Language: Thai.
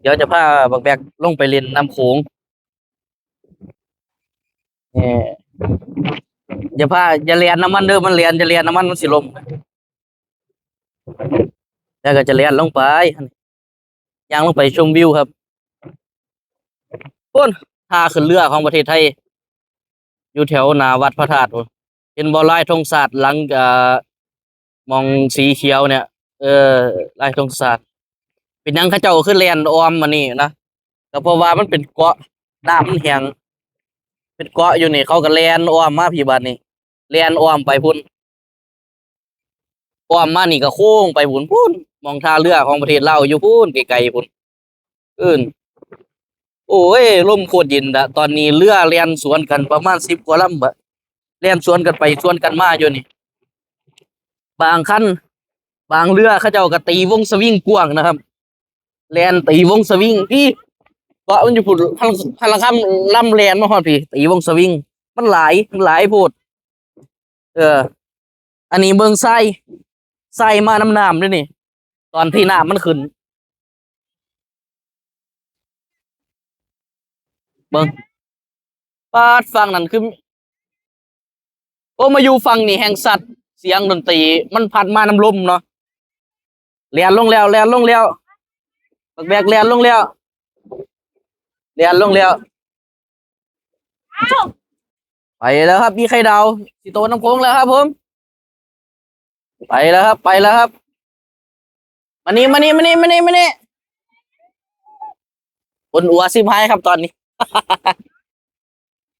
เดี๋ยวจะพาบักแบกลงไปเล่นน้ำโขงอย่าพาอย่าเลียนน้ำมันเด้อมันเลียนจะเลียนน้ำมันมันสิลมแล้วก็จะเลียนลงไปย่างลงไปชมวิวครับพุ่นท่าขึ้นเรือของประเทศไทยอยู่แถวหน้าวัดพระธาตุพุ่นเห็นบ่ลายธงชาติหลังมองสีเขียวเนี่ยลายธงชาติเป็นหยังเขาเจ้าขึ้นแลนออมมานี่นะก็เพราะว่ามันเป็นเกาะน้ำมันแห้งเป็นเกาะอยู่นี่เขาก็แลนอ้อมมาพี่บัดนี้แลนอ้อมไปพุ่นอ้อมมานี่ก็โค้งไปพุ่นมองท่าเรือของประเทศลาวอยู่พุ่นไกลๆพุ่นอื่นโอ้ยลมโคตรเย็นอะตอนนี้เรือแล่นสวนกันประมาณ10 กว่าลำบะแล่นสวนกันไปสวนกันมาอยู่นี่บางคันบางเรือเขาเจ้าก็ตีวงสวิงกว้างนะครับแล่นตีวงสวิงพี่เกาะมันอยู่พุ่นพลังคำลำแล่นมาฮอดพี่ตีวงสวิงมันหลายโพดเอออันนี้เบิ่งไส้มาน้ำด้วยนี่ตอนที่น้ำมันขึ้นเบิ่งปาดฟังนั่นคือโอ้มาอยู่ฟังนี่แห่งสัตว์เสียงดนตรีมันพัดมาน้ำลมเนาะแล่นลงแล้วบักแบกแล่นลงแล้วไปแล้วครับพี่ไข่ดาวสิโตน้ำโขงแล้วครับผมไปแล้วครับมานี่คนอัวซิพายครับตอนนี้